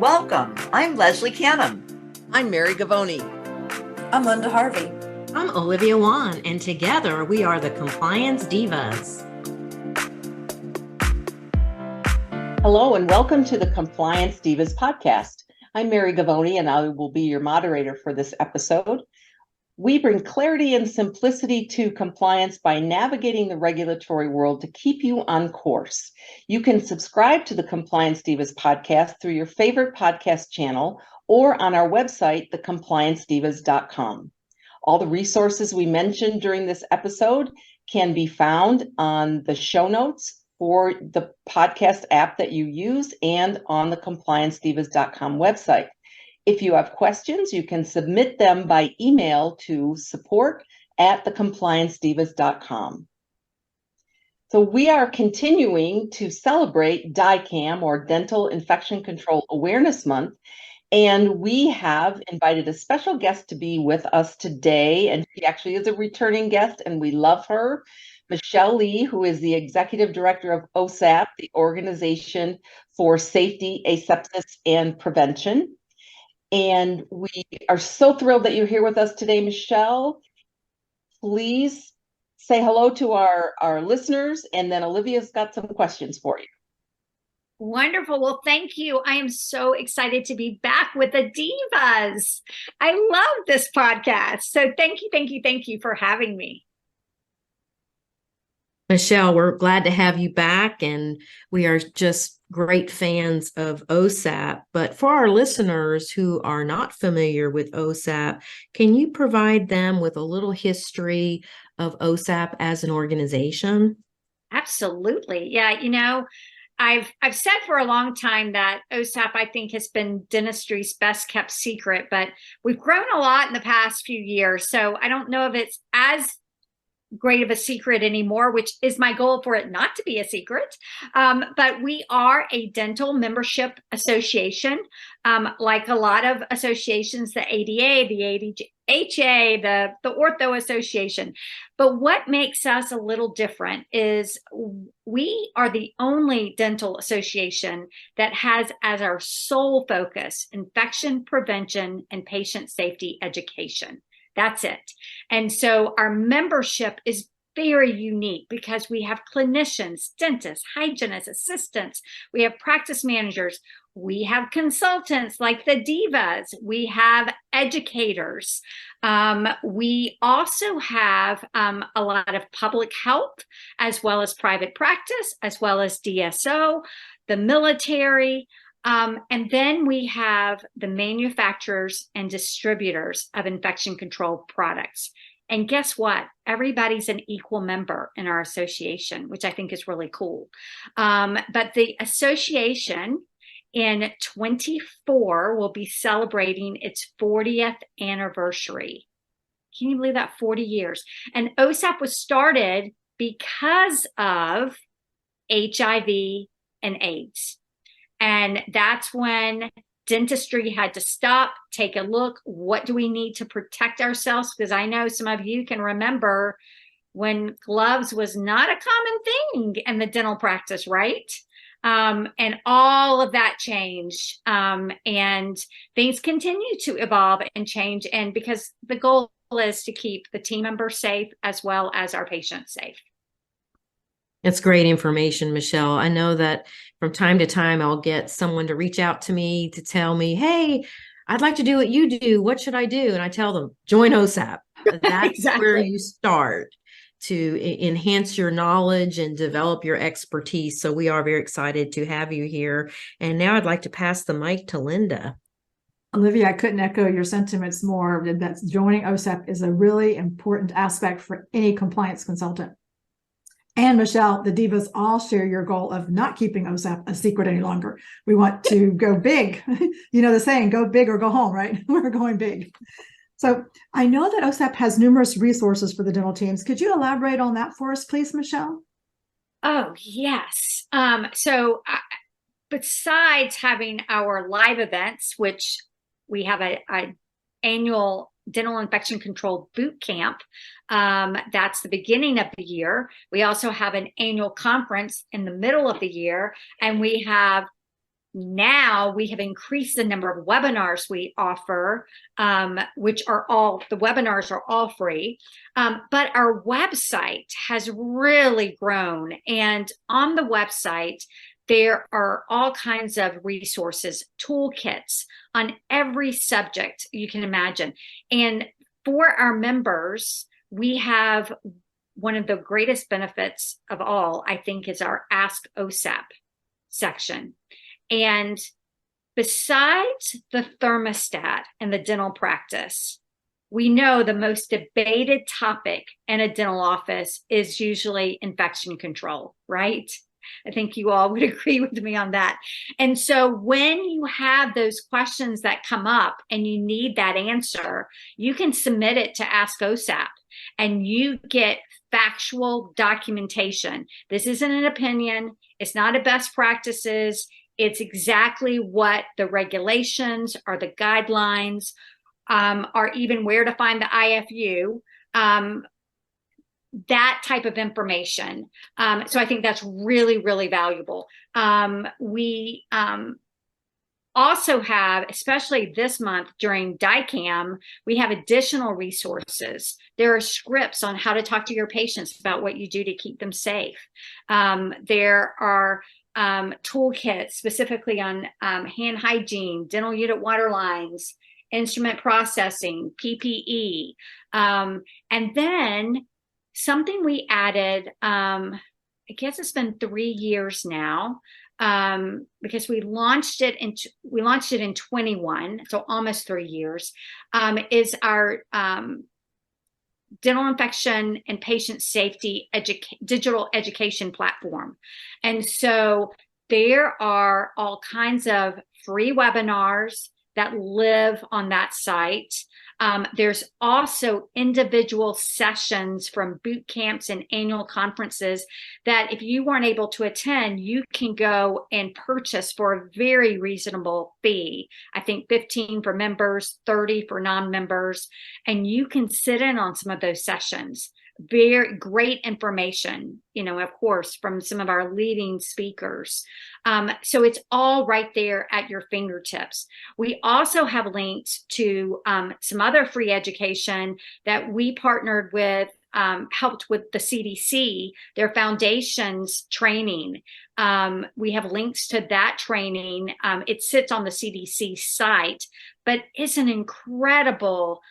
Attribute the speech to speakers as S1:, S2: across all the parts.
S1: Welcome. I'm Leslie Canham.
S2: I'm Mary Gavoni.
S3: I'm Linda Harvey.
S4: I'm Olivia Wan, and together we are the Compliance Divas.
S2: Hello, and welcome to the Compliance Divas podcast. I'm Mary Gavoni, and I will be your moderator for this episode. We bring clarity and simplicity to compliance by navigating the regulatory world to keep you on course. You can subscribe to the Compliance Divas podcast through your favorite podcast channel or on our website, thecompliancedivas.com. All the resources we mentioned during this episode can be found on the show notes for the podcast app that you use and on the compliancedivas.com website. If you have questions, you can submit them by email to support@thecompliancedivas.com. So we are continuing to celebrate DICAM, or Dental Infection Control Awareness Month, and we have invited a special guest to be with us today, and she actually is a returning guest, and we love her, Michelle Lee, who is the Executive Director of OSAP, the Organization for Safety, Asepsis, and Prevention. And we are so thrilled that you're here with us today, Michelle. Please say hello to our listeners, and then Olivia's got some questions for you.
S5: Wonderful. Well, thank you. I am so excited to be back with the Divas. I love this podcast. So thank you for having me.
S4: Michelle, we're glad to have you back, and we are just great fans of OSAP. But for our listeners who are not familiar with OSAP, can you provide them with a little history of OSAP as an organization?
S5: Absolutely. Yeah, I've said for a long time that OSAP, I think, has been dentistry's best kept secret, but we've grown a lot in the past few years. So I don't know if it's as great of a secret anymore, which is my goal for it not to be a secret. But we are a dental membership association, like a lot of associations, the ADA, the ADHA, the Ortho Association. But what makes us a little different is we are the only dental association that has as our sole focus infection prevention and patient safety education. That's it. And so our membership is very unique because we have clinicians, dentists, hygienists, assistants, we have practice managers, we have consultants like the Divas, we have educators. We also have a lot of public health, as well as private practice, as well as DSO, the military. And then we have the manufacturers and distributors of infection control products. And guess what? Everybody's an equal member in our association, which I think is really cool. But the association in 24 will be celebrating its 40th anniversary. Can you believe that? 40 years. And OSAP was started because of HIV and AIDS. And that's when dentistry had to stop, take a look. What do we need to protect ourselves? Because I know some of you can remember when gloves was not a common thing in the dental practice, right? And all of that changed. And things continue to evolve and change. And because the goal is to keep the team members safe as well as our patients safe.
S4: It's great information, Michelle. I know that from time to time, I'll get someone to reach out to me to tell me, hey, I'd like to do what you do. What should I do? And I tell them, join OSAP. That's
S5: Exactly.
S4: Where you start to enhance your knowledge and develop your expertise. So we are very excited to have you here. And now I'd like to pass the mic to Linda.
S3: Olivia, I couldn't echo your sentiments more. That joining OSAP is a really important aspect for any compliance consultant. And Michelle, the Divas all share your goal of not keeping OSAP a secret any longer. We want to go big. You know the saying, go big or go home, right? We're going big. So I know that OSAP has numerous resources for the dental teams. Could you elaborate on that for us, please, Michelle?
S5: Oh, yes. So besides having our live events, which we have a annual dental infection control boot camp. That's the beginning of the year. We also have an annual conference in the middle of the year, and we have Now we have increased the number of webinars we offer, which are the webinars are all free. But our website has really grown. And on the website, there are all kinds of resources, toolkits on every subject you can imagine. And for our members, we have one of the greatest benefits of all, I think, is our Ask OSAP section. And besides the thermostat and the dental practice, we know the most debated topic in a dental office is usually infection control, right? I think you all would agree with me on that. And so when you have those questions that come up and you need that answer, you can submit it to Ask OSAP and you get factual documentation. This isn't an opinion. It's not a best practices. It's exactly what the regulations or the guidelines or even where to find the IFU, that type of information. So I think that's really, really valuable. We also have, especially this month during DICAM, we have additional resources. There are scripts on how to talk to your patients about what you do to keep them safe. There are toolkits specifically on hand hygiene, dental unit water lines, instrument processing, PPE. And then something we added, I guess it's been 3 years now, because we launched it in 21, so almost 3 years, is our dental infection and patient safety digital education platform. And so there are all kinds of free webinars that live on that site. There's also individual sessions from boot camps and annual conferences that if you weren't able to attend, you can go and purchase for a very reasonable fee. I think 15 for members, 30 for non-members, and you can sit in on some of those sessions. Very great information, of course, from some of our leading speakers. So it's all right there at your fingertips. We also have links to some other free education that we partnered with, helped with the CDC, their foundations training. We have links to that training. It sits on the CDC site, but it's an incredible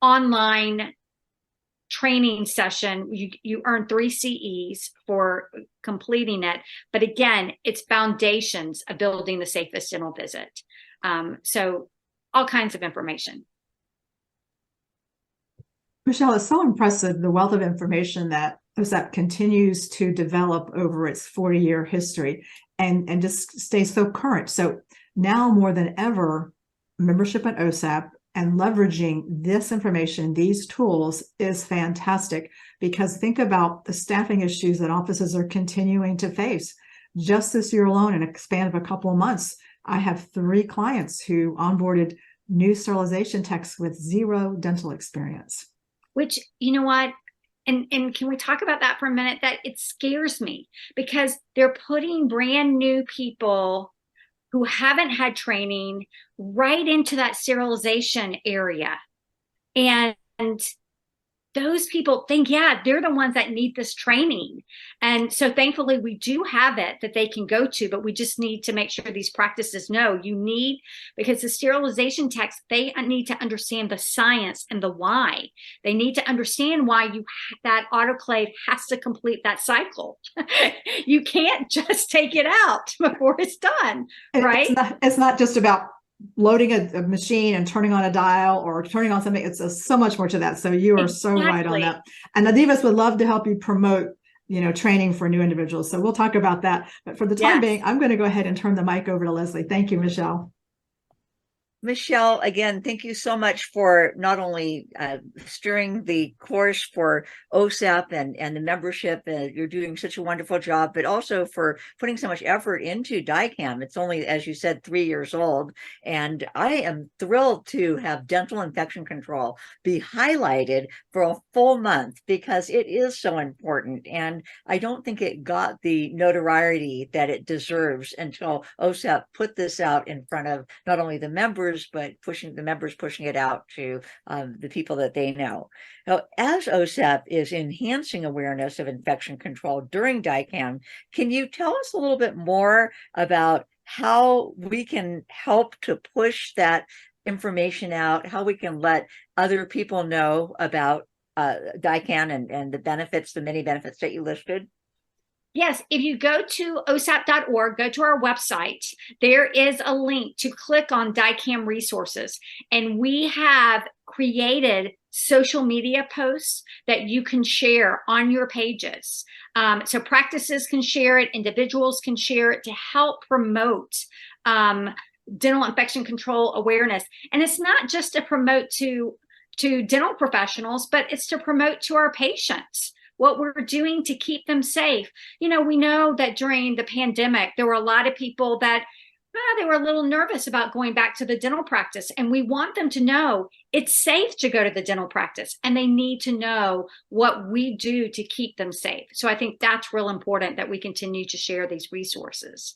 S5: online training session. You earn 3 CEs for completing it. But again, it's foundations of building the safest dental visit. So all kinds of information.
S3: Michelle, it's so impressive, the wealth of information that OSAP continues to develop over its 40-year history and just stays so current. So now more than ever, membership at OSAP and leveraging this information, these tools, is fantastic, because think about the staffing issues that offices are continuing to face. Just this year alone, in a span of a couple of months, I have 3 clients who onboarded new sterilization techs with 0 dental experience.
S5: Which, you know what? And can we talk about that for a minute? That it scares me, because they're putting brand new people who haven't had training right into that sterilization area. And those people think, yeah, they're the ones that need this training. And so thankfully we do have it that they can go to, but we just need to make sure these practices know because the sterilization techs, they need to understand the science and the why. They need to understand why that autoclave has to complete that cycle. You can't just take it out before it's done, right?
S3: It's not just about loading a machine and turning on a dial or turning on something. It's so much more to that. So you are so right on that. And the Divas would love to help you promote, training for new individuals. So we'll talk about that. But for the time being, I'm going to go ahead and turn the mic over to Leslie. Thank you, Michelle.
S1: Michelle, again, thank you so much for not only steering the course for OSAP and the membership. You're doing such a wonderful job, but also for putting so much effort into DICAM. It's only, as you said, 3 years old. And I am thrilled to have dental infection control be highlighted for a full month because it is so important. And I don't think it got the notoriety that it deserves until OSAP put this out in front of not only the members, but pushing it out to the people that they know. Now, as OSAP is enhancing awareness of infection control during DICAM, can you tell us a little bit more about how we can help to push that information out, how we can let other people know about DICAM and the benefits, the many benefits that you listed?
S5: Yes, if you go to osap.org, go to our website, there is a link to click on DICAM resources. And we have created social media posts that you can share on your pages. So practices can share it, individuals can share it to help promote dental infection control awareness. And it's not just to promote to dental professionals, but it's to promote to our patients what we're doing to keep them safe. We know that during the pandemic, there were a lot of people that they were a little nervous about going back to the dental practice. And we want them to know it's safe to go to the dental practice, and they need to know what we do to keep them safe. So I think that's real important that we continue to share these resources.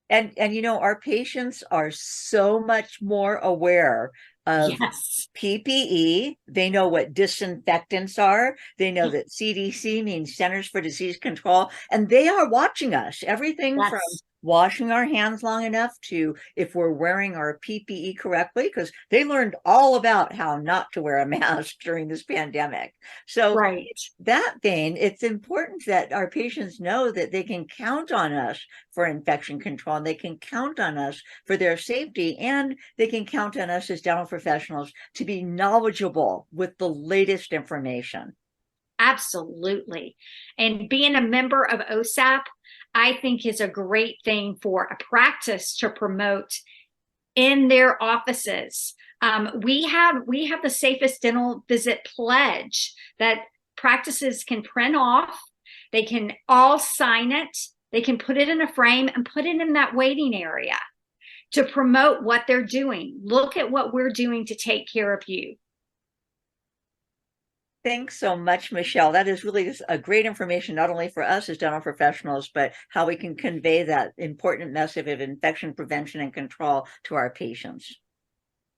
S1: And our patients are so much more aware of PPE. They know what disinfectants are. They know that CDC means Centers for Disease Control, and they are watching us. Everything from washing our hands long enough to if we're wearing our PPE correctly, because they learned all about how not to wear a mask during this pandemic. So that vein, it's important that our patients know that they can count on us for infection control, and they can count on us for their safety, and they can count on us as dental professionals to be knowledgeable with the latest information.
S5: Absolutely. And being a member of OSAP, I think, is a great thing for a practice to promote in their offices. We have the Safest Dental Visit Pledge that practices can print off. They can all sign it. They can put it in a frame and put it in that waiting area to promote what they're doing. Look at what we're doing to take care of you.
S1: Thanks so much, Michelle. That is really just a great information, not only for us as dental professionals, but how we can convey that important message of infection prevention and control to our patients.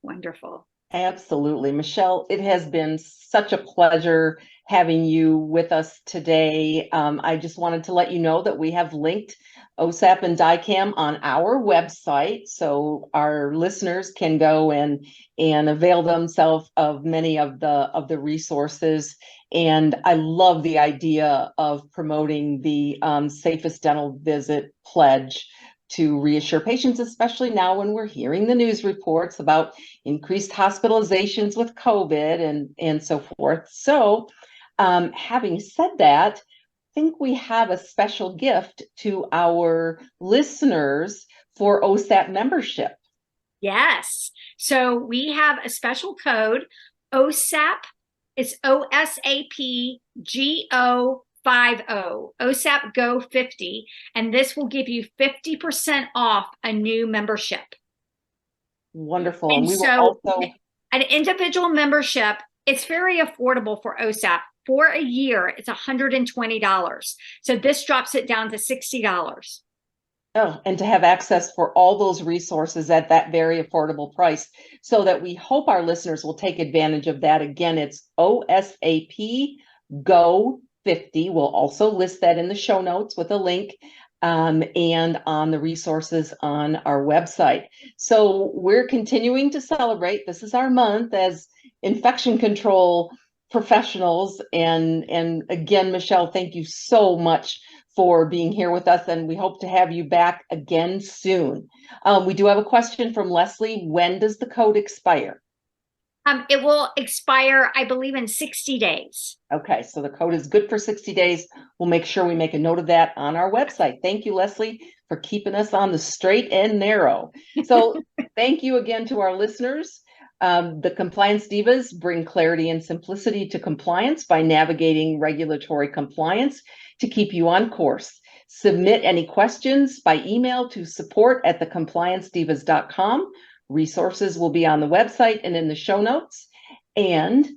S5: Wonderful.
S2: Absolutely. Michelle, it has been such a pleasure having you with us today. I just wanted to let you know that we have linked OSAP and DICAM on our website, so our listeners can go and avail themselves of many of the resources. And I love the idea of promoting the Safest Dental Visit Pledge to reassure patients, especially now when we're hearing the news reports about increased hospitalizations with COVID and so forth. So having said that, I think we have a special gift to our listeners for OSAP membership.
S5: Yes. So we have a special code, OSAP. It's OSAP GO 50, OSAP Go 50, and this will give you 50% off a new membership.
S2: Wonderful.
S5: And
S2: we
S5: so
S2: will also
S5: an individual membership, it's very affordable for OSAP. For a year, it's $120. So this drops it down to $60.
S2: Oh, and to have access for all those resources at that very affordable price, so that we hope our listeners will take advantage of that. Again, it's OSAP Go 50. We'll also list that in the show notes with a link and on the resources on our website. So we're continuing to celebrate. This is our month as infection control professionals. And again, Michelle, thank you so much for being here with us, and we hope to have you back again soon. We do have a question from Leslie. When does the code expire?
S5: It will expire, I believe, in 60 days.
S2: Okay, so the code is good for 60 days. We'll make sure we make a note of that on our website. Thank you, Leslie, for keeping us on the straight and narrow. So thank you again to our listeners. The Compliance Divas bring clarity and simplicity to compliance by navigating regulatory compliance to keep you on course. Submit any questions by email to support@thecompliancedivas.com. Resources will be on the website and in the show notes. And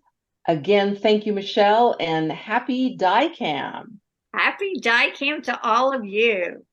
S2: again, thank you, Michelle, and happy DICAM.
S5: Happy DICAM to all of you.